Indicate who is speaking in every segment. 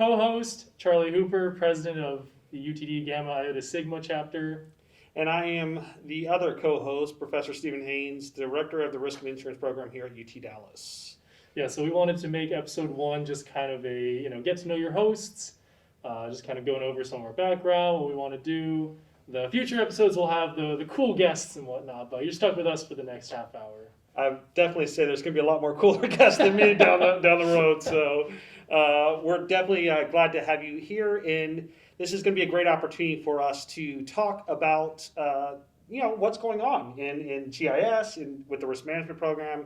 Speaker 1: co-host, Charlie Hooper, president of the UTD Gamma Iota Sigma chapter.
Speaker 2: And I am the other co-host, Professor Stephen Haynes, director of the Risk and Insurance Program here at UT Dallas.
Speaker 1: Yeah, so we wanted to make episode 1 just kind of a, get to know your hosts, just kind of going over some of our background, what we want to do. The future episodes will have the cool guests and whatnot, but you're stuck with us for the next half hour.
Speaker 2: I definitely say there's going to be a lot more cooler guests than me down the road, so we're definitely glad to have you here, and this is going to be a great opportunity for us to talk about what's going on in GIS and with the risk management program,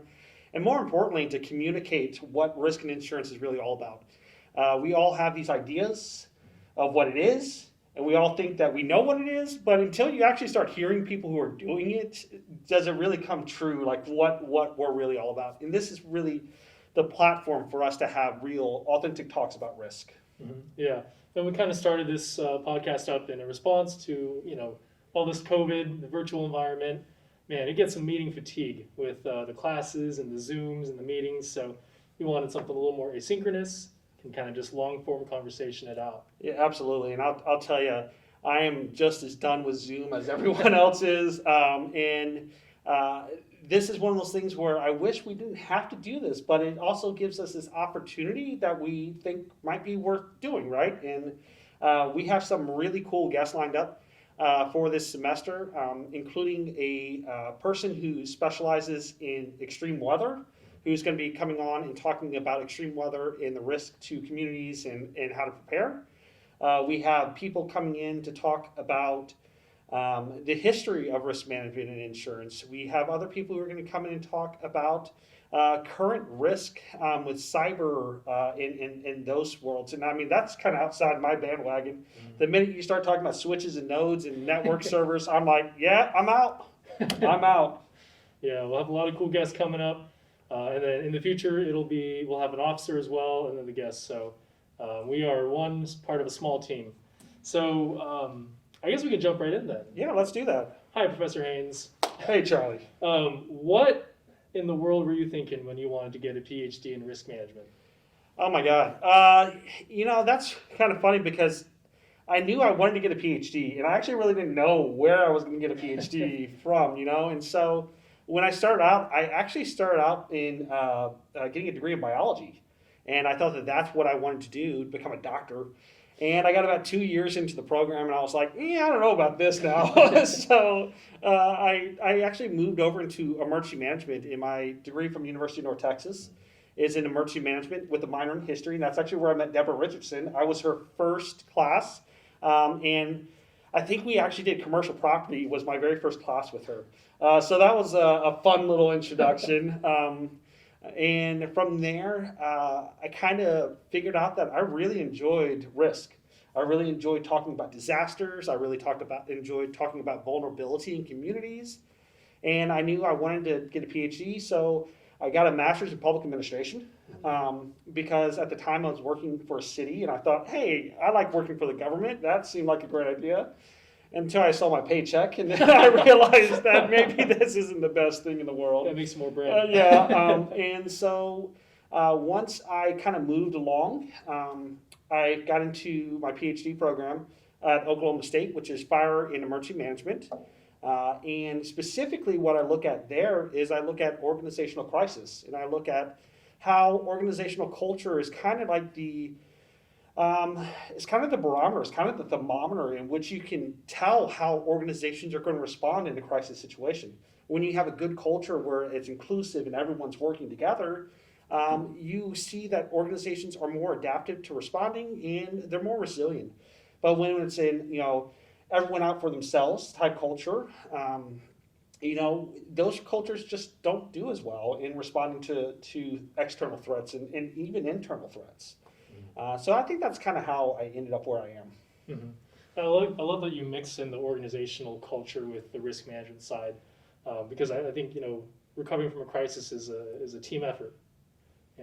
Speaker 2: and more importantly, to communicate what risk and insurance is really all about. We all have these ideas of what it is, and we all think that we know what it is, but until you actually start hearing people who are doing it, does it really come true, like what we're really all about? And this is really the platform for us to have real, authentic talks about risk.
Speaker 1: Mm-hmm. Yeah, and we kind of started this podcast up in a response to, all this COVID, the virtual environment. Man, it gets some meeting fatigue with the classes and the Zooms and the meetings, so we wanted something a little more asynchronous, can kind of just long-form conversation it out.
Speaker 2: Yeah, absolutely, and I'll tell you, I am just as done with Zoom as everyone else is, and this is one of those things where I wish we didn't have to do this, but it also gives us this opportunity that we think might be worth doing, right? And we have some really cool guests lined up for this semester, including a person who specializes in extreme weather, who's going to be coming on and talking about extreme weather and the risk to communities and how to prepare. We have people coming in to talk about the history of risk management and insurance. We have other people who are going to come in and talk about current risk with cyber in those worlds. And I mean, that's kind of outside my bandwagon. Mm-hmm. The minute you start talking about switches and nodes and network servers, I'm like, yeah, I'm out. I'm out.
Speaker 1: Yeah, we'll have a lot of cool guests coming up. And then in the future, we'll have an officer as well, and then the guests. So we are one part of a small team. So I guess we can jump right in then.
Speaker 2: Yeah, let's do that.
Speaker 1: Hi, Professor Haynes.
Speaker 2: Hey, Charlie.
Speaker 1: What in the world were you thinking when you wanted to get a PhD in risk management?
Speaker 2: Oh my God. That's kind of funny because I knew I wanted to get a PhD, and I actually really didn't know where I was going to get a PhD from, and so when I started out, I actually started out in getting a degree in biology, and I thought that that's what I wanted to do, become a doctor. And I got about 2 years into the program, and I was like, I don't know about this now. So I actually moved over into emergency management in my degree from University of North Texas is in emergency management with a minor in history, and that's actually where I met Deborah Richardson. I was her first class, and I think we actually did commercial property was my very first class with her. So that was a fun little introduction. And from there, I kind of figured out that I really enjoyed risk. I really enjoyed talking about disasters. I really enjoyed talking about vulnerability in communities. And I knew I wanted to get a PhD, so I got a master's in public administration because at the time I was working for a city, and I thought, hey, I like working for the government. That seemed like a great idea. Until I saw my paycheck, and then I realized that maybe this isn't the best thing in the world.
Speaker 1: That makes more bread.
Speaker 2: And so once I kind of moved along, I got into my PhD program at Oklahoma State, which is fire and emergency management. And specifically what I look at there is I look at organizational crisis, and I look at how organizational culture is kind of like it's kind of the barometer, it's kind of the thermometer in which you can tell how organizations are going to respond in a crisis situation. When you have a good culture where it's inclusive and everyone's working together, you see that organizations are more adaptive to responding and they're more resilient. But when it's in, everyone out for themselves type culture, those cultures just don't do as well in responding to external threats and even internal threats. So I think that's kind of how I ended up where I am.
Speaker 1: Mm-hmm. I love that you mix in the organizational culture with the risk management side, because I think recovering from a crisis is a team effort.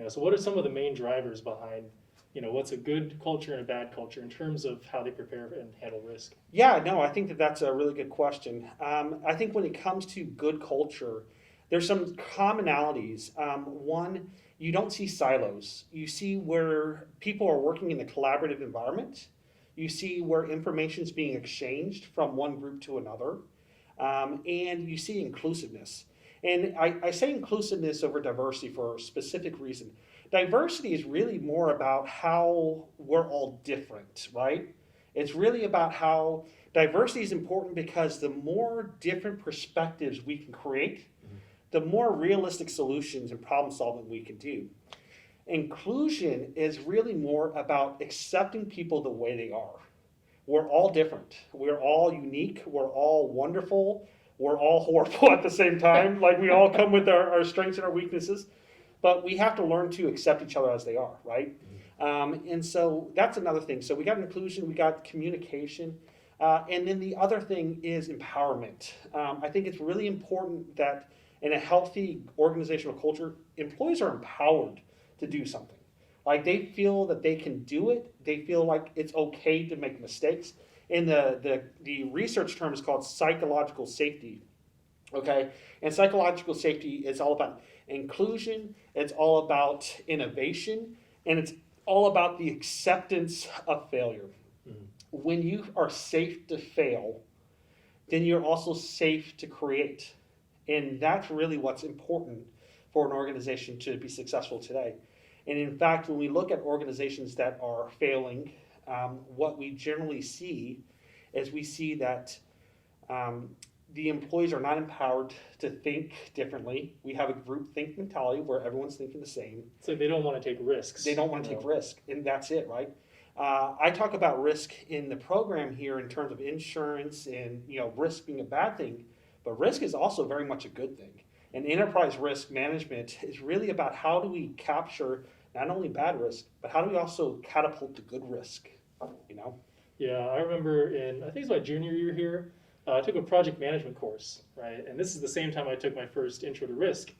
Speaker 1: So what are some of the main drivers behind what's a good culture and a bad culture in terms of how they prepare and handle risk?
Speaker 2: Yeah, no, I think that's a really good question. I think when it comes to good culture, there's some commonalities. One you don't see silos. You see where people are working in a collaborative environment. You see where information is being exchanged from one group to another. And you see inclusiveness. And I say inclusiveness over diversity for a specific reason. Diversity is really more about how we're all different, right? It's really about how diversity is important because the more different perspectives we can create, the more realistic solutions and problem solving we can do. Inclusion is really more about accepting people the way they are. We're all different. We're all unique. We're all wonderful. We're all horrible at the same time. Like we all come with our strengths and our weaknesses, but we have to learn to accept each other as they are, right? And so that's another thing. So we got inclusion, we got communication, and then the other thing is empowerment. I think it's really important that in a healthy organizational culture, employees are empowered to do something. Like they feel that they can do it. They feel like it's okay to make mistakes. And the research term is called psychological safety. Okay, and psychological safety is all about inclusion. It's all about innovation, and it's all about the acceptance of failure. Mm-hmm. When you are safe to fail, then you're also safe to create. And that's really what's important for an organization to be successful today. And in fact, when we look at organizations that are failing, what we generally see is we see that the employees are not empowered to think differently. We have a group think mentality where everyone's thinking the same.
Speaker 1: So they don't want to take risks.
Speaker 2: They don't want to take risk, and that's it, right? I talk about risk in the program here in terms of insurance and risk being a bad thing, but risk is also very much a good thing. And enterprise risk management is really about how do we capture not only bad risk, but how do we also catapult to good risk,
Speaker 1: Yeah, I remember I think it was my junior year here, I took a project management course, right? And this is the same time I took my first intro to risk.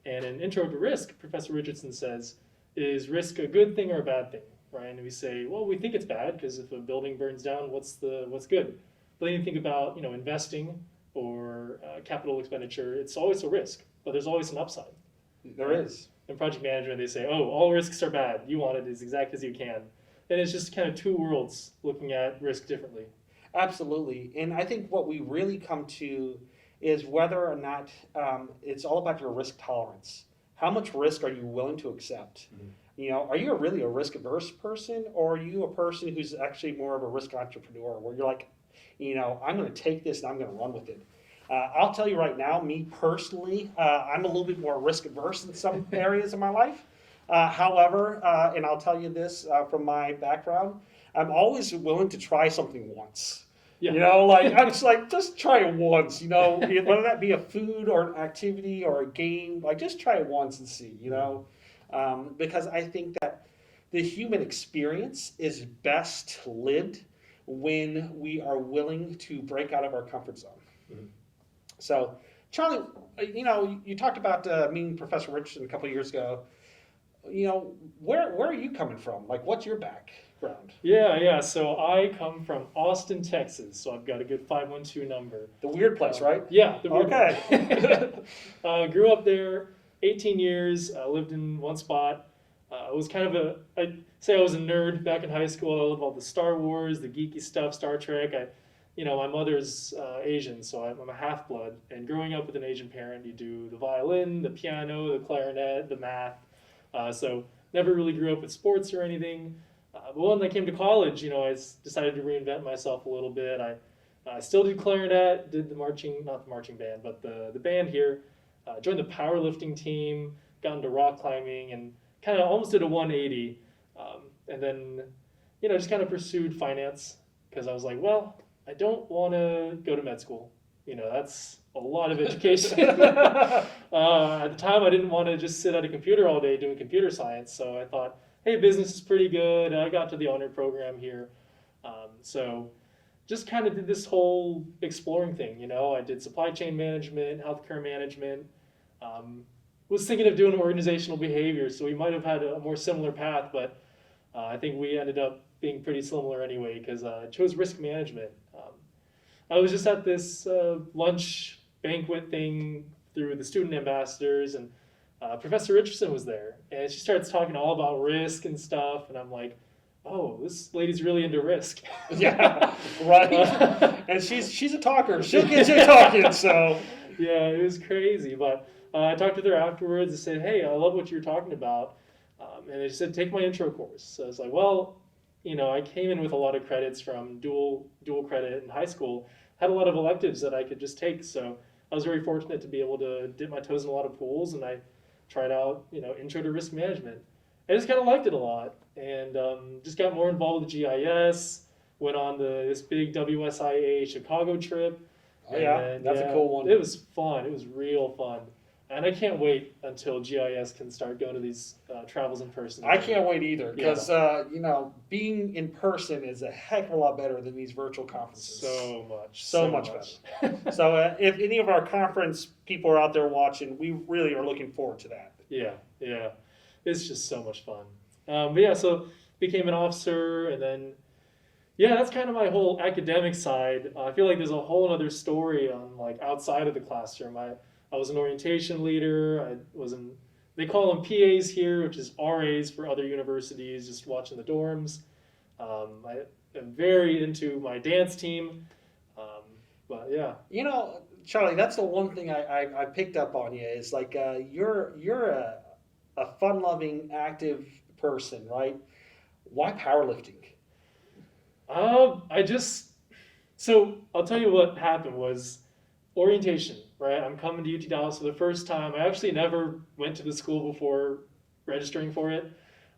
Speaker 1: And in intro to risk, Professor Richardson says, is risk a good thing or a bad thing, right? And we say, well, we think it's bad because if a building burns down, what's good? But then you think about, investing or capital expenditure, it's always a risk, but there's always an upside.
Speaker 2: There is.
Speaker 1: In project management, they say, oh, all risks are bad. You want it as exact as you can. And it's just kind of two worlds looking at risk differently.
Speaker 2: Absolutely. And I think what we really come to is whether or not it's all about your risk tolerance. How much risk are you willing to accept? Mm-hmm. Are you really a risk averse person, or are you a person who's actually more of a risk entrepreneur where you're like, I'm going to take this and I'm going to run with it? I'll tell you right now, me personally, I'm a little bit more risk averse in some areas of my life. However, and I'll tell you this from my background, I'm always willing to try something once. Yeah. I'm just like, just try it once, whether that be a food or an activity or a game, just try it once and see, because I think that the human experience is best lived when we are willing to break out of our comfort zone. Mm-hmm. So, Charlie, you talked about meeting Professor Richardson a couple of years ago. Where are you coming from? What's your background?
Speaker 1: Yeah. So I come from Austin, Texas. So I've got a good 512 number.
Speaker 2: The weird place, right?
Speaker 1: Yeah. The weird place. Grew up there, 18 years. Lived in one spot. I was kind of I'd say I was a nerd back in high school. I loved all the Star Wars, the geeky stuff, Star Trek. My mother's Asian, so I'm a half-blood. And growing up with an Asian parent, you do the violin, the piano, the clarinet, the math. So never really grew up with sports or anything. But when I came to college, I decided to reinvent myself a little bit. I still did clarinet, did not the marching band, but the band here. Joined the powerlifting team, got into rock climbing, and kind of almost did a 180. And then, just kind of pursued finance because I was like, well, I don't want to go to med school. That's a lot of education. At the time, I didn't want to just sit at a computer all day doing computer science. So I thought, hey, business is pretty good. I got to the honor program here. So just kind of did this whole exploring thing. I did supply chain management, healthcare management. Was thinking of doing organizational behavior. So we might have had a more similar path, but I think we ended up being pretty similar anyway because I chose risk management. I was just at this lunch banquet thing through the student ambassadors, and Professor Richardson was there, and she starts talking all about risk and stuff, and I'm like, oh, this lady's really into risk.
Speaker 2: Yeah, right. And she's a talker. She'll get you talking. So
Speaker 1: Yeah, it was crazy. But I talked with her afterwards and said, hey, I love what you're talking about. And they said, take my intro course. So I was like, well, I came in with a lot of credits from dual credit in high school. Had a lot of electives that I could just take. So I was very fortunate to be able to dip my toes in a lot of pools, and I tried out, intro to risk management. I just kind of liked it a lot, and just got more involved with GIS. Went on this big WSIA Chicago trip.
Speaker 2: oh yeah,
Speaker 1: And
Speaker 2: that's a cool one.
Speaker 1: It was fun. It was real fun. And I can't wait until GIS can start going to these travels in person.
Speaker 2: I can't wait either because
Speaker 1: Yeah.
Speaker 2: being in person is a heck of a lot better than these virtual conferences.
Speaker 1: So
Speaker 2: much
Speaker 1: better.
Speaker 2: So if any of our conference people are out there watching, we really are looking forward to that.
Speaker 1: Yeah. It's just so much fun. But yeah, so became an officer, and then yeah, that's kind of my whole academic side. I feel like there's a whole other story on like outside of the classroom. I was an orientation leader. They call them PAs here, which is RAs for other universities, just watching the dorms. I am very into my dance team. But yeah.
Speaker 2: Charlie, that's the one thing I picked up on you is like you're a fun-loving, active person, right? Why powerlifting?
Speaker 1: I just so I'll tell you what happened was orientation, right? I'm coming to UT Dallas for the first time. I actually never went to the school before registering for it.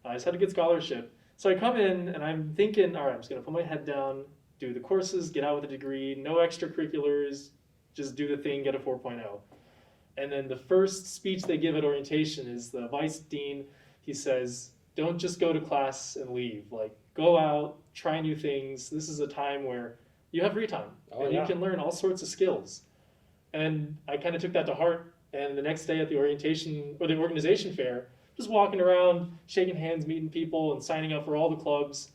Speaker 1: I just had a good scholarship. So I come in and I'm thinking, all right, I'm just gonna put my head down, do the courses, get out with a degree, no extracurriculars, just do the thing, get a 4.0. And then the first speech they give at orientation is the vice dean. He says, don't just go to class and leave. Like, go out, try new things. This is a time where you have free time and
Speaker 2: yeah.
Speaker 1: you can learn all sorts of skills. And I kind of took that to heart. And the next day at the orientation or the organization fair, just walking around, shaking hands, meeting people, and signing up for all the clubs.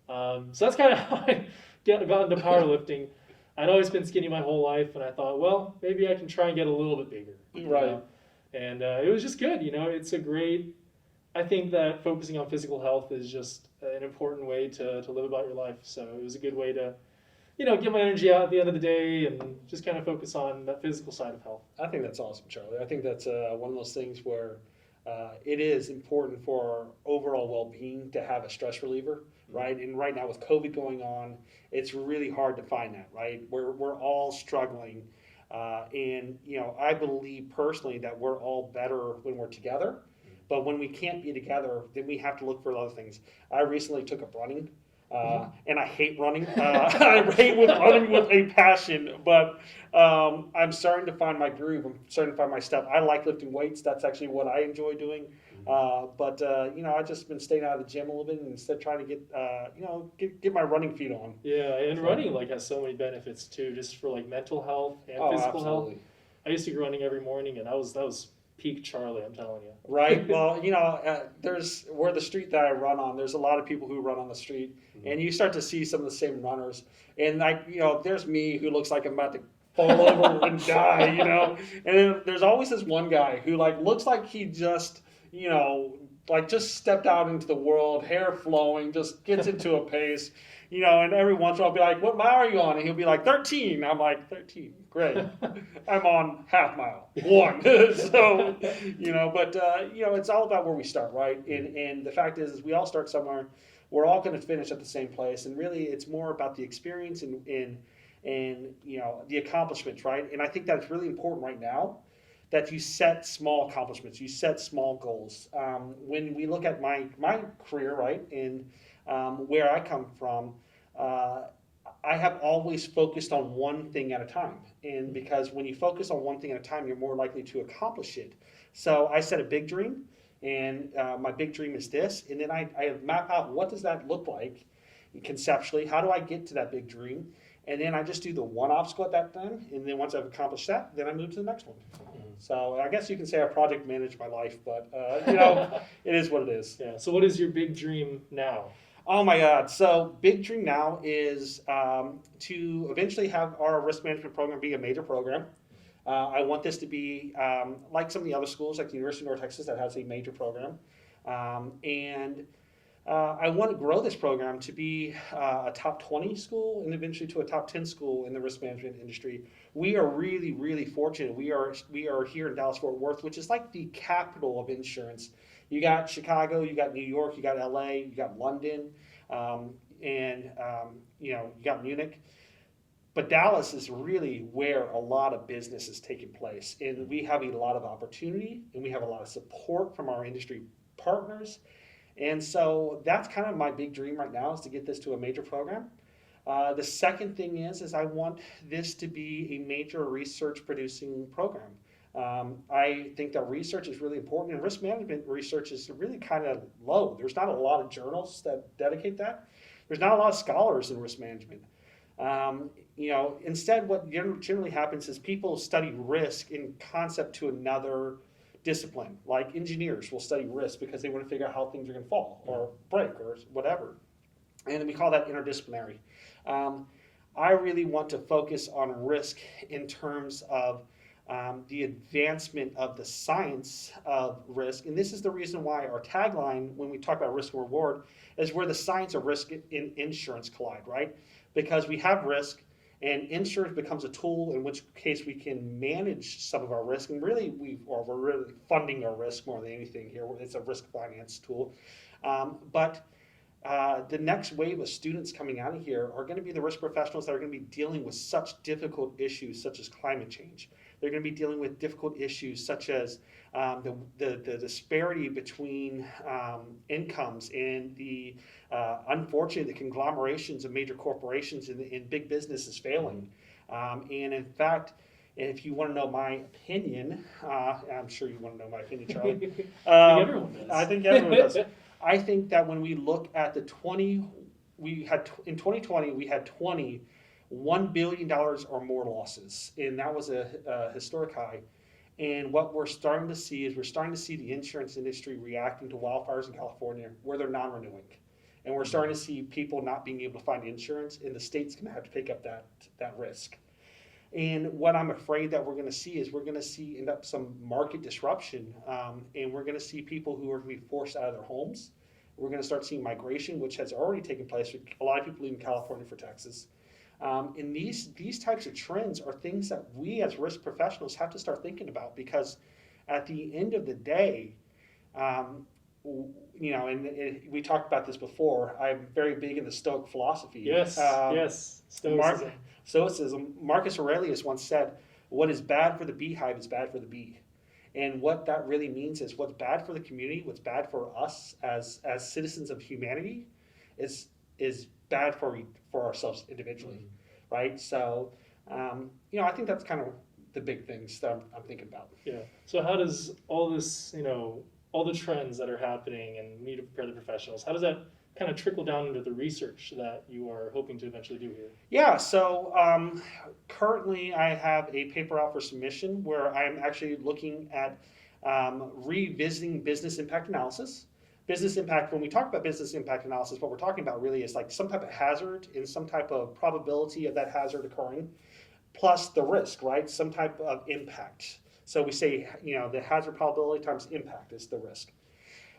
Speaker 1: So that's kind of how I got into powerlifting. I'd always been skinny my whole life, and I thought, well, maybe I can try and get a little bit bigger.
Speaker 2: Right.
Speaker 1: And it was just good. It's a great. I think that focusing on physical health is just an important way to live about your life. So it was a good way to, get my energy out at the end of the day and just kind of focus on that physical side of health.
Speaker 2: I think that's awesome, Charlie. I think that's one of those things where it is important for our overall well-being to have a stress reliever, right? And right now with COVID going on, it's really hard to find that, right? We're all struggling. And I believe personally that we're all better when we're together. But when we can't be together, then we have to look for other things. I recently took up running, and I hate running. I hate running with a passion, but I'm starting to find my groove. I'm starting to find my step. I like lifting weights. That's actually what I enjoy doing. But I've just been staying out of the gym a little bit and instead trying to get my running feet on.
Speaker 1: Yeah, and running has so many benefits too, just for like mental health and physical health. I used to go running every morning, and that was peak Charlie, I'm telling you.
Speaker 2: Right. Well, there's where the street that I run on, there's a lot of people who run on the street, and you start to see some of the same runners. And there's me who looks like I'm about to fall over and die, And then there's always this one guy who looks like he just, just stepped out into the world, hair flowing, just gets into a pace. And every once in a while I'll be like, what mile are you on? And he'll be like, 13. I'm like, 13, great. I'm on half mile, 1. So, but it's all about where we start, right? And the fact is we all start somewhere. We're all going to finish at the same place. And really it's more about the experience and the accomplishments, right? And I think that's really important right now, that you set small accomplishments, you set small goals. When we look at my career, right, and where I come from, I have always focused on one thing at a time. And because when you focus on one thing at a time, you're more likely to accomplish it. So I set a big dream, and my big dream is this. And then I map out what does that look like conceptually? How do I get to that big dream? And then I just do the one obstacle at that time. And then once I've accomplished that, then I move to the next one. So I guess you can say I project manage my life, but it is what it is.
Speaker 1: Yeah. So what is your big dream now?
Speaker 2: Oh my God. So big dream now is to eventually have our risk management program be a major program. I want this to be like some of the other schools, like the University of North Texas, that has a major program. And I want to grow this program to be a top 20 school and eventually to a top 10 school in the risk management industry. We are really, really fortunate. We are here in Dallas-Fort Worth, which is like the capital of insurance. You got Chicago, you got New York, you got LA, you got London, you got Munich. But Dallas is really where a lot of business is taking place. And we have a lot of opportunity and we have a lot of support from our industry partners. And so that's kind of my big dream right now, is to get this to a major program. The second thing is I want this to be a major research producing program. I think that research is really important, and risk management research is really kind of low. There's not a lot of journals that dedicate that. There's not a lot of scholars in risk management. Instead, what generally happens is people study risk in concept to another discipline. Like engineers will study risk because they want to figure out how things are going to fall or break or whatever. And we call that interdisciplinary. I really want to focus on risk in terms of the advancement of the science of risk. And this is the reason why our tagline, when we talk about risk and reward, is where the science of risk and insurance collide, right? Because we have risk, and insurance becomes a tool in which case we can manage some of our risk. And really, we're really funding our risk more than anything here. It's a risk finance tool. But the next wave of students coming out of here are going to be the risk professionals that are going to be dealing with such difficult issues such as climate change. They're going to be dealing with difficult issues such as the disparity between incomes and the unfortunate conglomerations of major corporations and big business is failing. And in fact, if you want to know my opinion, I'm sure you want to know my opinion, Charlie.
Speaker 1: I think everyone does.
Speaker 2: I think everyone does. I think that when we look at in 2020, we had $1 billion or more losses, and that was a historic high. And what we're starting to see is the insurance industry reacting to wildfires in California where they're non-renewing. And we're starting to see people not being able to find insurance, and the state's going to have to pick up that risk. And what I'm afraid that we're going to see is end up some market disruption, and we're going to see people who are going to be forced out of their homes. We're going to start seeing migration, which has already taken place. A lot of people leaving California for Texas. And these types of trends are things that we as risk professionals have to start thinking about, because at the end of the day, we talked about this before. I'm very big in the Stoic philosophy.
Speaker 1: Yes, Stoicism.
Speaker 2: Stoicism. Marcus Aurelius once said, "What is bad for the beehive is bad for the bee." And what that really means is what's bad for the community, what's bad for us as citizens of humanity, is bad for ourselves individually, right? So, I think that's kind of the big things that I'm thinking about.
Speaker 1: Yeah. So how does all this, all the trends that are happening and need to prepare the professionals, how does that kind of trickle down into the research that you are hoping to eventually do here?
Speaker 2: Yeah, so currently I have a paper out for submission where I'm actually looking at revisiting business impact analysis. Business impact, when we talk about business impact analysis, what we're talking about really is like some type of hazard and some type of probability of that hazard occurring, plus the risk, right? Some type of impact. So we say, the hazard probability times impact is the risk.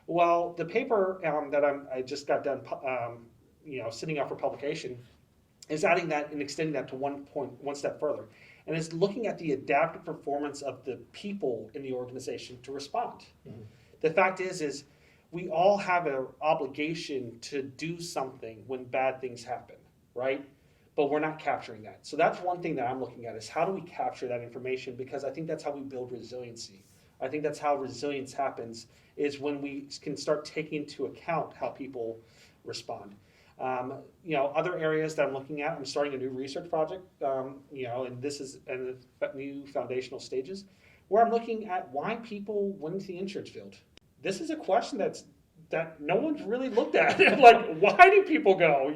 Speaker 2: Well, the paper that I just got done, sitting out for publication, is adding that and extending that to one step further, and it's looking at the adaptive performance of the people in the organization to respond. Mm-hmm. The fact is we all have an obligation to do something when bad things happen, right? But we're not capturing that. So that's one thing that I'm looking at, is how do we capture that information? Because I think that's how we build resiliency. I think that's how resilience happens, is when we can start taking into account how people respond. Other areas that I'm looking at, I'm starting a new research project, and this is in the new foundational stages, where I'm looking at why people went into the insurance field. This is a question that no one's really looked at. Like, why do people go,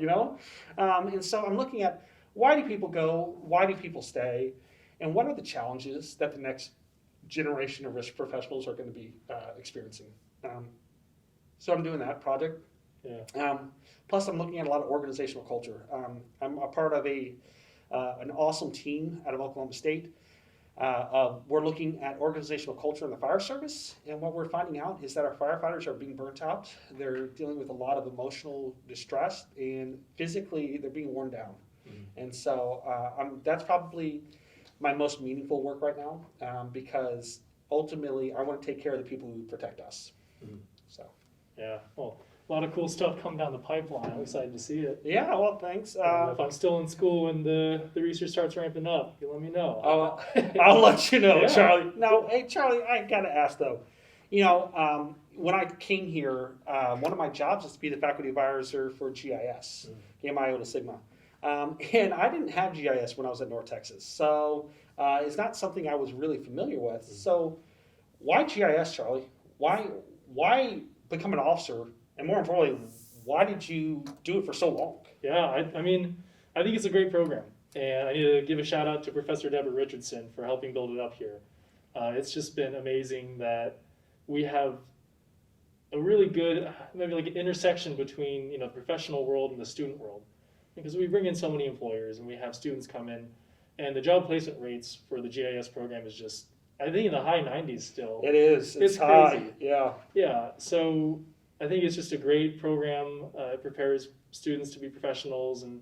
Speaker 2: And so I'm looking at, why do people go? Why do people stay? And what are the challenges that the next generation of risk professionals are going to be experiencing? So I'm doing that project.
Speaker 1: Yeah.
Speaker 2: Plus, I'm looking at a lot of organizational culture. I'm a part of an awesome team out of Oklahoma State. We're looking at organizational culture in the fire service, and what we're finding out is that our firefighters are being burnt out. They're dealing with a lot of emotional distress, and physically they're being worn down. And so that's probably my most meaningful work right now, because ultimately I want to take care of the people who protect us. So.
Speaker 1: Yeah, well, a lot of cool stuff coming down the pipeline. I'm excited to see it.
Speaker 2: Yeah, well, thanks.
Speaker 1: If I'm still in school and the research starts ramping up, you let me know.
Speaker 2: I'll let you know,
Speaker 1: Yeah.
Speaker 2: Charlie. Now, hey, Charlie, I gotta ask though. When I came here, one of my jobs is to be the faculty advisor for GIS, Gamma Iota Sigma. And I didn't have GIS when I was at North Texas, so it's not something I was really familiar with. So, why GIS, Charlie? Why become an officer? And more importantly, why did you do it for so long?
Speaker 1: Yeah, I mean, I think it's a great program. And I need to give a shout out to Professor Deborah Richardson for helping build it up here. It's just been amazing that we have a really good, maybe like an intersection between, the professional world and the student world. Because we bring in so many employers and we have students come in, and the job placement rates for the GIS program is just, I think, in the high 90s still.
Speaker 2: It is. It's
Speaker 1: crazy.
Speaker 2: high. Yeah.
Speaker 1: Yeah, so I think it's just a great program. It prepares students to be professionals, and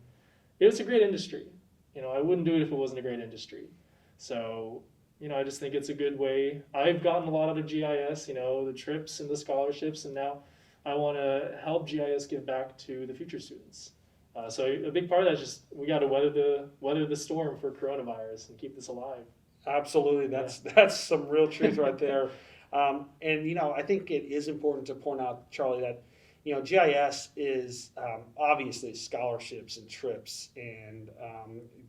Speaker 1: it's a great industry. I wouldn't do it if it wasn't a great industry. So, I just think it's a good way. I've gotten a lot out of GIS, the trips and the scholarships, and now I want to help GIS give back to the future students. So a big part of that is just we got to weather the storm for coronavirus and keep this alive.
Speaker 2: Absolutely, that's some real truth right there. I think it is important to point out, Charlie, that GIS is obviously scholarships and trips and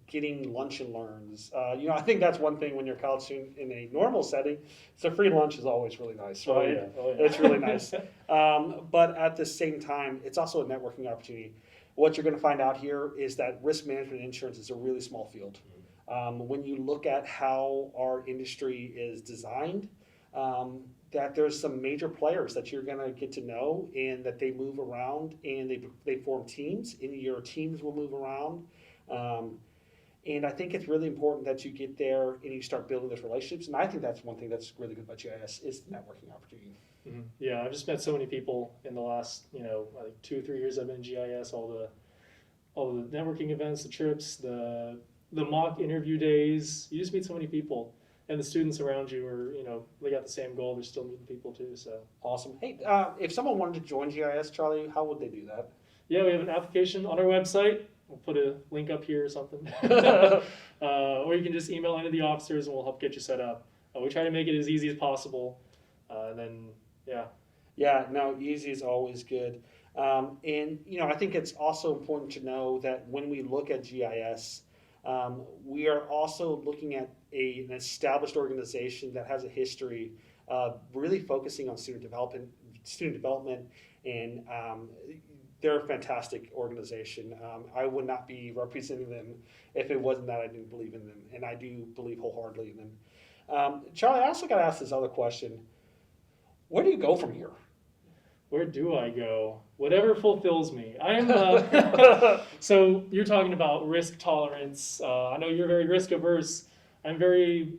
Speaker 2: getting lunch and learns. I think that's one thing when you're a college student in a normal setting. So free lunch is always really nice, right?
Speaker 1: Oh yeah.
Speaker 2: It's really nice. But at the same time, it's also a networking opportunity. What you're going to find out here is that risk management insurance is a really small field. When you look at how our industry is designed, that there's some major players that you're going to get to know, and that they move around and they form teams, and your teams will move around. And I think it's really important that you get there and you start building those relationships. And I think that's one thing that's really good about GIS is the networking opportunity.
Speaker 1: Mm-hmm. Yeah, I've just met so many people in the last, I think 2 or 3 years I've been in GIS, all the networking events, the trips, the mock interview days. You just meet so many people, and the students around you are, they got the same goal. They're still meeting people too. So
Speaker 2: awesome. Hey, if someone wanted to join GIS, Charlie, how would they do that?
Speaker 1: Yeah, we have an application on our website. We'll put a link up here or something. Or you can just email any of the officers and we'll help get you set up. We try to make it as easy as possible.
Speaker 2: Yeah, no, easy is always good. I think it's also important to know that when we look at GIS, we are also looking at an established organization that has a history of really focusing on student development, and they're a fantastic organization. I would not be representing them if it wasn't that I didn't believe in them, and I do believe wholeheartedly in them. Charlie, I also got to ask this other question. Where do you go from here?
Speaker 1: Where do I go? Whatever fulfills me. I'm so you're talking about risk tolerance. I know you're very risk averse. I'm very.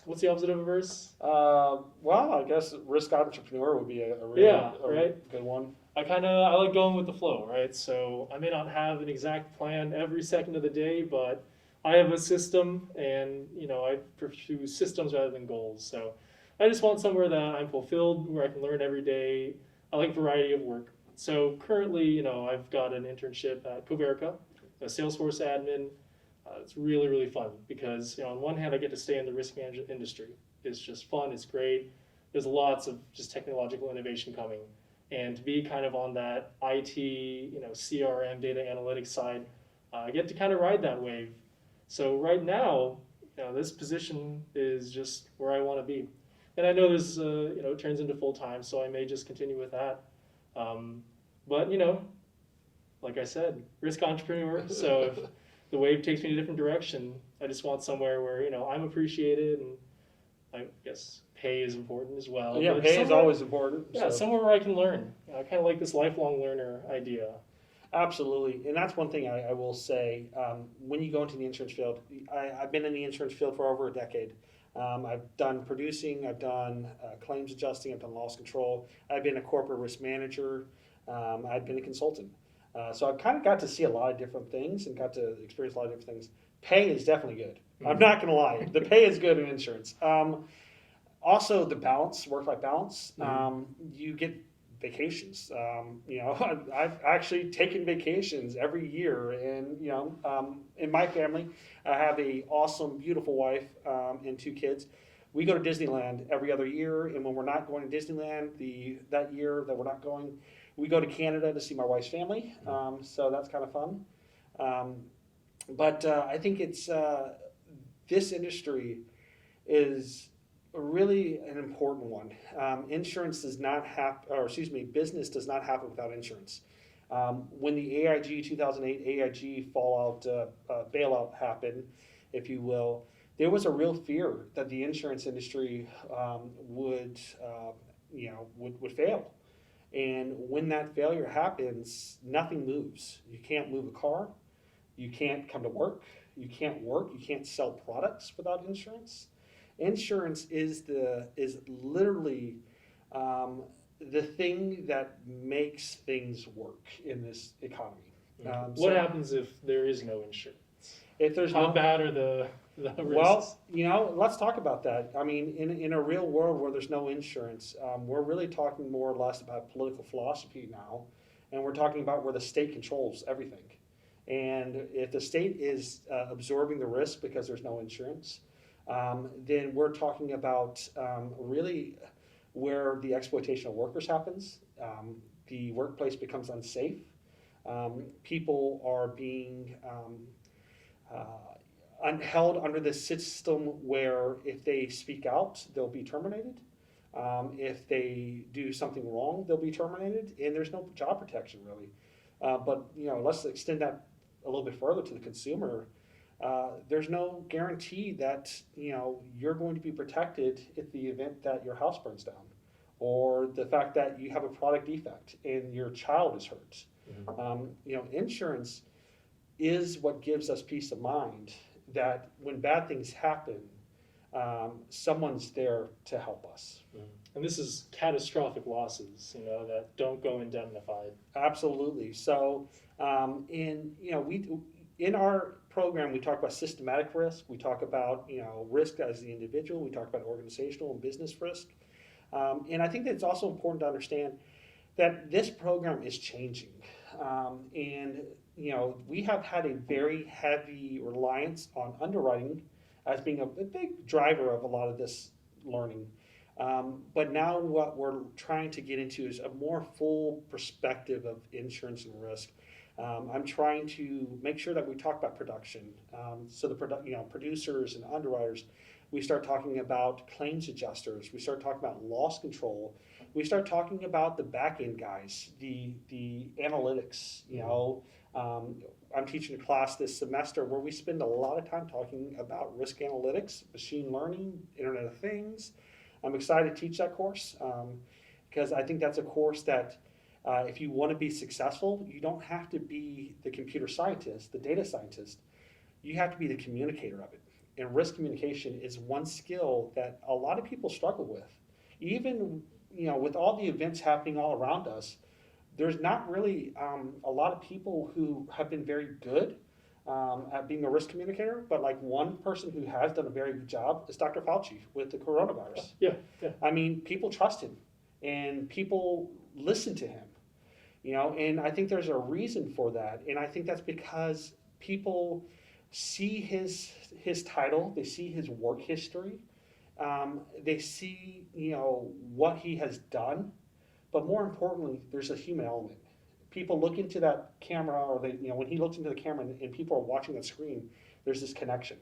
Speaker 1: What's the opposite of averse?
Speaker 2: Well, I guess risk entrepreneur would be a really good one.
Speaker 1: I like going with the flow, right? So I may not have an exact plan every second of the day, but I have a system, and I pursue systems rather than goals. So I just want somewhere that I'm fulfilled, where I can learn every day. I like variety of work. So currently, I've got an internship at Coverica, a Salesforce admin. It's really, really fun because, on one hand, I get to stay in the risk management industry. It's just fun. It's great. There's lots of just technological innovation coming. And to be kind of on that IT, CRM, data analytics side, I get to kind of ride that wave. So right now, this position is just where I want to be. And I know there's, it turns into full time, so I may just continue with that. But, like I said, risk entrepreneur. So if the wave takes me in a different direction, I just want somewhere where, I'm appreciated, and I guess pay is important as well.
Speaker 2: Yeah, pay is always important.
Speaker 1: Yeah, somewhere where I can learn. I kind of like this lifelong learner idea.
Speaker 2: Absolutely, and that's one thing I will say. When you go into the insurance field, I've been in the insurance field for over a decade. I've done producing, I've done claims adjusting, I've done loss control. I've been a corporate risk manager. I've been a consultant. So I've kind of got to see a lot of different things and got to experience a lot of different things. Pay is definitely good. I'm not going to lie. The pay is good in insurance. Also, the balance, work-life balance. You get vacations. I've actually taken vacations every year, and in my family, I have a awesome, beautiful wife and two kids. We go to Disneyland every other year, and when we're not going to Disneyland, that year that we're not going, we go to Canada to see my wife's family. So that's kind of fun. But I think it's this industry is really an important one. Insurance does not have, or excuse me, business does not happen without insurance. When the AIG 2008 AIG fallout bailout happened, if you will, there was a real fear that the insurance industry would fail. And when that failure happens, nothing moves. You can't move a car, you can't come to work, you can't sell products without insurance. Insurance is literally the thing that makes things work in this economy.
Speaker 1: What happens if there is no insurance?
Speaker 2: If there's
Speaker 1: How
Speaker 2: no,
Speaker 1: bad are the risks?
Speaker 2: well, let's talk about that. I mean, in a real world where there's no insurance, we're really talking more or less about political philosophy now, and we're talking about where the state controls everything. And if the state is absorbing the risk because there's no insurance, then we're talking about really where the exploitation of workers happens. The workplace becomes unsafe. People are being held under this system where if they speak out, they'll be terminated. If they do something wrong, they'll be terminated, and there's no job protection really. But let's extend that a little bit further to the consumer. There's no guarantee that you're going to be protected if the event that your house burns down, or the fact that you have a product defect and your child is hurt. Insurance is what gives us peace of mind that when bad things happen, someone's there to help us.
Speaker 1: And this is catastrophic losses, that don't go indemnified.
Speaker 2: Absolutely. So, in our program, we talk about systematic risk. We talk about risk as the individual. We talk about organizational and business risk. And I think that it's also important to understand that this program is changing. We have had a very heavy reliance on underwriting as being a big driver of a lot of this learning. But now what we're trying to get into is a more full perspective of insurance and risk. I'm trying to make sure that we talk about production. So the producers and underwriters, we start talking about claims adjusters. We start talking about loss control. We start talking about the back end guys, the analytics. I'm teaching a class this semester where we spend a lot of time talking about risk analytics, machine learning, Internet of Things. I'm excited to teach that course because I think that's a course that if you want to be successful, you don't have to be the computer scientist, the data scientist. You have to be the communicator of it. And risk communication is one skill that a lot of people struggle with. Even with all the events happening all around us, there's not really a lot of people who have been very good at being a risk communicator, but like one person who has done a very good job is Dr. Fauci with the coronavirus.
Speaker 1: Yeah.
Speaker 2: I mean, people trust him and people listen to him, and I think there's a reason for that. And I think that's because people see his title, they see his work history, they see, what he has done, but more importantly, there's a human element. People look into that camera, or when he looks into the camera and people are watching the screen, there's this connection.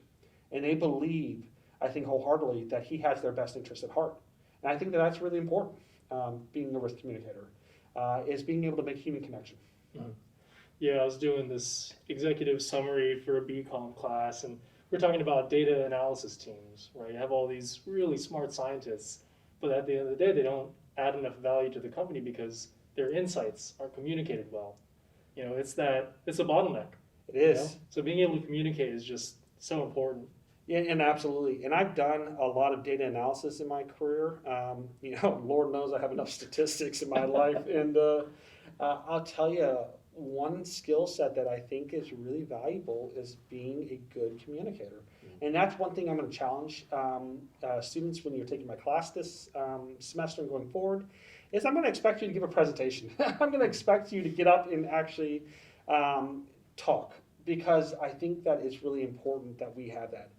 Speaker 2: And they believe, I think wholeheartedly, that he has their best interest at heart. And I think that that's really important, being a risk communicator, is being able to make human connection.
Speaker 1: Mm-hmm. Yeah, I was doing this executive summary for a BCom class, and we're talking about data analysis teams, where you have all these really smart scientists, but at the end of the day, they don't add enough value to the company because their insights aren't communicated well. it's a bottleneck.
Speaker 2: It is.
Speaker 1: So being able to communicate is just so important.
Speaker 2: Yeah, and absolutely. And I've done a lot of data analysis in my career. Lord knows I have enough statistics in my life. And I'll tell you, one skill set that I think is really valuable is being a good communicator. And that's one thing I'm going to challenge students when you're taking my class this semester and going forward, is I'm going to expect you to give a presentation. I'm going to expect you to get up and actually talk, because I think that it's really important that we have that.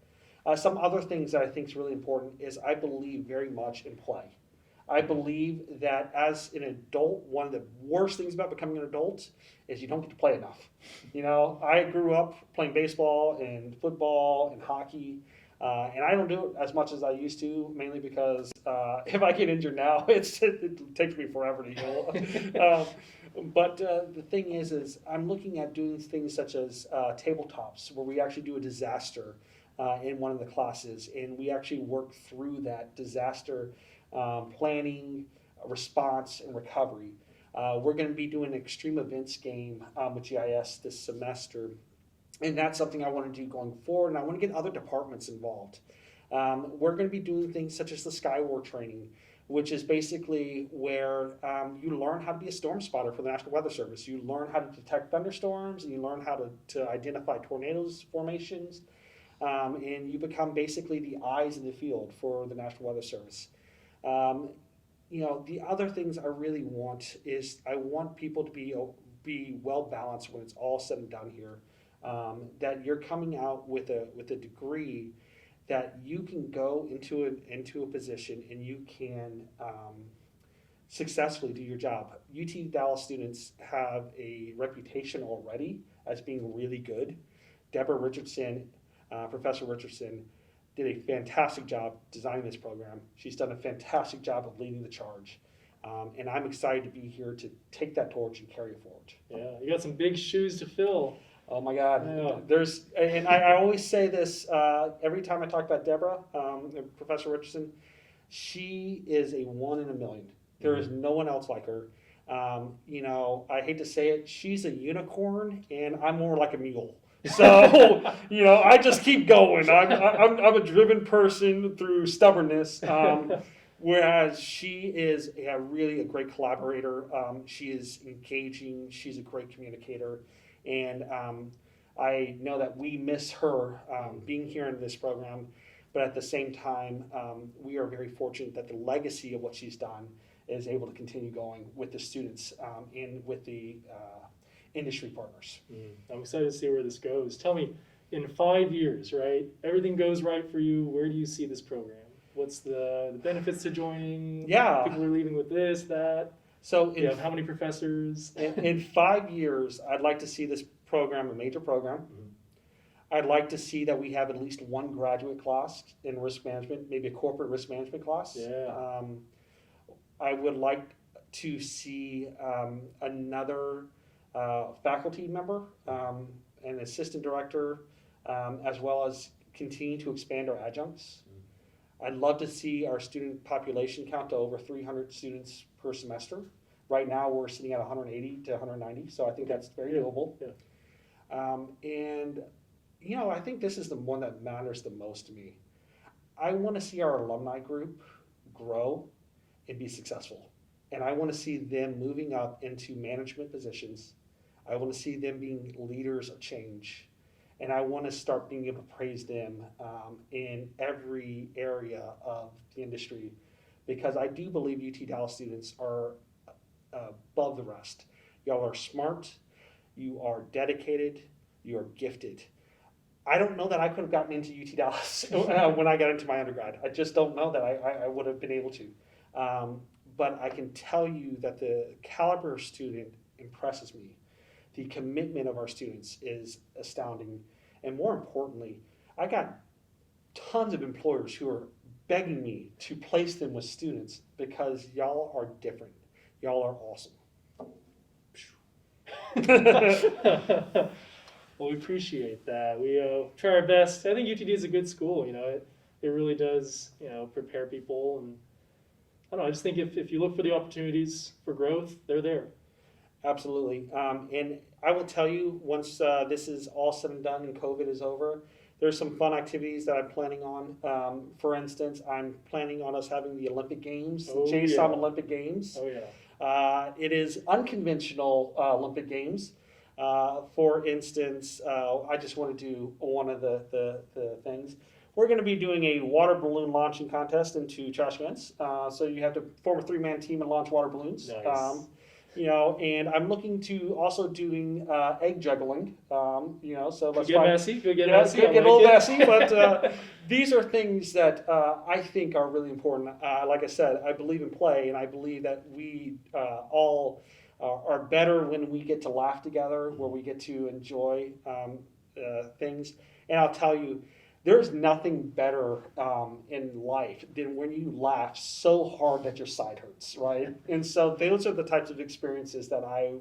Speaker 2: Some other things that I think is really important is I believe very much in play. I believe that as an adult, one of the worst things about becoming an adult is you don't get to play enough. I grew up playing baseball and football and hockey, and I don't do it as much as I used to, mainly because if I get injured now, it takes me forever to heal. But the thing is I'm looking at doing things such as tabletops, where we actually do a disaster in one of the classes, and we actually work through that disaster planning, response, and recovery. We're going to be doing an extreme events game with GIS this semester, and that's something I want to do going forward, and I want to get other departments involved. We're going to be doing things such as the Skywar training, which is basically where you learn how to be a storm spotter for the National Weather Service. You learn how to detect thunderstorms, and you learn how to identify tornadoes formations, and you become basically the eyes in the field for the National Weather Service. The other things I really want is I want people to be well balanced when it's all said and done here. That you're coming out with a degree that you can go into a position and you can successfully do your job. UT Dallas students have a reputation already as being really good. Deborah Richardson, Professor Richardson, did a fantastic job designing this program. She's done a fantastic job of leading the charge. And I'm excited to be here to take that torch and carry it forward.
Speaker 1: Yeah, you got some big shoes to fill.
Speaker 2: Oh my God.
Speaker 1: Yeah.
Speaker 2: And I always say this every time I talk about Deborah, Professor Richardson, she is a one in a million. There is no one else like her. I hate to say it, she's a unicorn, and I'm more like a mule. So, I just keep going. I'm a driven person through stubbornness, whereas she is really a great collaborator. She is engaging. She's a great communicator. And I know that we miss her being here in this program, but at the same time, we are very fortunate that the legacy of what she's done is able to continue going with the students and with the industry partners.
Speaker 1: I'm excited to see where this goes. Tell me, in 5 years, right? Everything goes right for you. Where do you see this program? What's the benefits to joining?
Speaker 2: Yeah.
Speaker 1: People are leaving with this, that.
Speaker 2: So
Speaker 1: how many professors?
Speaker 2: in 5 years, I'd like to see this program a major program. I'd like to see that we have at least one graduate class in risk management, maybe a corporate risk management class.
Speaker 1: Yeah.
Speaker 2: I would like to see another faculty member, an assistant director, as well as continue to expand our adjuncts. I'd love to see our student population count to over 300 students per semester. Right now, we're sitting at 180 to 190, so I think that's very doable.
Speaker 1: Yeah.
Speaker 2: And I think this is the one that matters the most to me. I want to see our alumni group grow and be successful. And I want to see them moving up into management positions. I want to see them being leaders of change. And I want to start being able to praise them in every area of the industry, because I do believe UT Dallas students are above the rest. Y'all are smart, you are dedicated, you are gifted. I don't know that I could have gotten into UT Dallas when I got into my undergrad. I just don't know that I would have been able to. But I can tell you that the caliber of student impresses me. The commitment of our students is astounding. And more importantly, I got tons of employers who are begging me to place them with students because y'all are different. Y'all are awesome.
Speaker 1: Well, we appreciate that. We try our best. I think UTD is a good school. It really does, prepare people. And I don't know, I just think if you look for the opportunities for growth, they're there.
Speaker 2: Absolutely. And I will tell you, once this is all said and done and COVID is over, there's some fun activities that I'm planning on. For instance, I'm planning on us having the Olympic Games,
Speaker 1: Oh,
Speaker 2: the
Speaker 1: yeah.
Speaker 2: Olympic Games.
Speaker 1: Oh, yeah.
Speaker 2: It is unconventional Olympic Games. For instance, I just want to do one of the things. We're going to be doing a water balloon launching contest into trash cans. So you have to form a three-man team and launch water balloons.
Speaker 1: Nice.
Speaker 2: And I'm looking to also doing egg juggling. So
Speaker 1: Could
Speaker 2: let's
Speaker 1: get
Speaker 2: find.
Speaker 1: messy. Could get
Speaker 2: Yeah,
Speaker 1: messy.
Speaker 2: could
Speaker 1: I
Speaker 2: get a
Speaker 1: like
Speaker 2: little
Speaker 1: it.
Speaker 2: messy, but these are things that I think are really important. Like I said, I believe in play, and I believe that we all are better when we get to laugh together, where we get to enjoy things. And I'll tell you, there's nothing better in life than when you laugh so hard that your side hurts, right? And so those are the types of experiences that I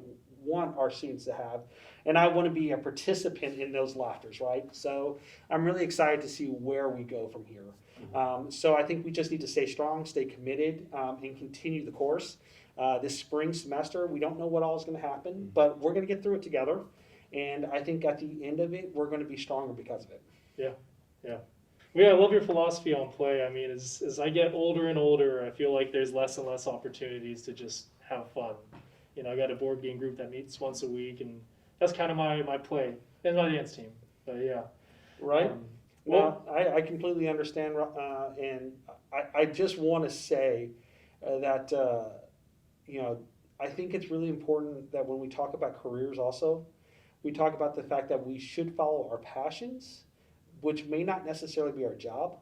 Speaker 2: want our students to have. And I want to be a participant in those laughters, right? So I'm really excited to see where we go from here. So I think we just need to stay strong, stay committed, and continue the course. This spring semester, we don't know what all is going to happen, but we're going to get through it together. And I think at the end of it, we're going to be stronger because of it.
Speaker 1: Yeah. Yeah. Well, yeah, I love your philosophy on play. I mean, as I get older and older, I feel like there's less and less opportunities to just have fun. I got a board game group that meets once a week, and that's kind of my play and my dance team. But yeah.
Speaker 2: Right?
Speaker 1: Well,
Speaker 2: I completely understand. And I just want to say that, I think it's really important that when we talk about careers also, we talk about the fact that we should follow our passions, which may not necessarily be our job.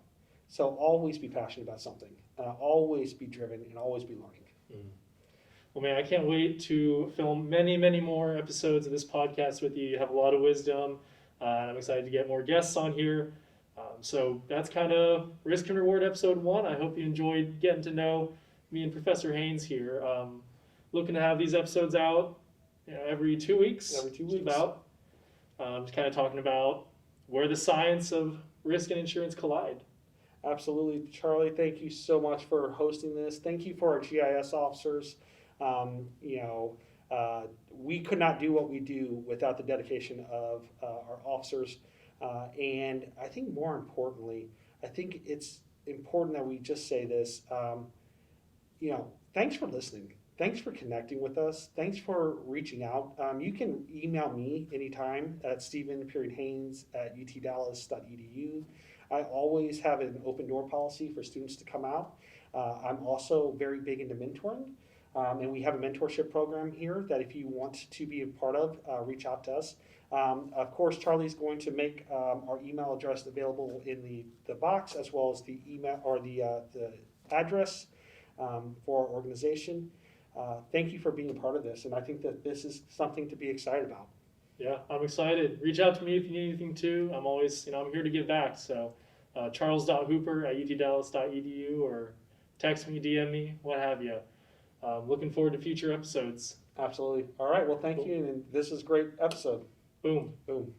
Speaker 2: So always be passionate about something, always be driven, and always be learning.
Speaker 1: Well, man, I can't wait to film many, many more episodes of this podcast with you. You have a lot of wisdom, and I'm excited to get more guests on here. So that's kind of Risk and Reward episode 1. I hope you enjoyed getting to know me and Professor Haynes here. Looking to have these episodes out every 2 weeks.
Speaker 2: Every 2
Speaker 1: just
Speaker 2: weeks.
Speaker 1: about. Just kind of talking about where the science of risk and insurance collide.
Speaker 2: Absolutely. Charlie, thank you so much for hosting this. Thank you for our GIS officers. We could not do what we do without the dedication of our officers. And I think more importantly, I think it's important that we just say this, thanks for listening. Thanks for connecting with us. Thanks for reaching out. You can email me anytime at stephen.haynes@utdallas.edu. I always have an open door policy for students to come out. I'm also very big into mentoring. And we have a mentorship program here that if you want to be a part of, reach out to us. Of course, Charlie's going to make our email address available in the box, as well as the email or the address for our organization. Thank you for being a part of this, and I think that this is something to be excited about.
Speaker 1: Yeah, I'm excited. Reach out to me if you need anything too. I'm always, I'm here to give back. So charles.hooper@utdallas.edu, or text me, DM me, what have you. Looking forward to future episodes.
Speaker 2: Absolutely. All right. Well, thank you, and this is a great episode.
Speaker 1: Boom.
Speaker 2: Boom.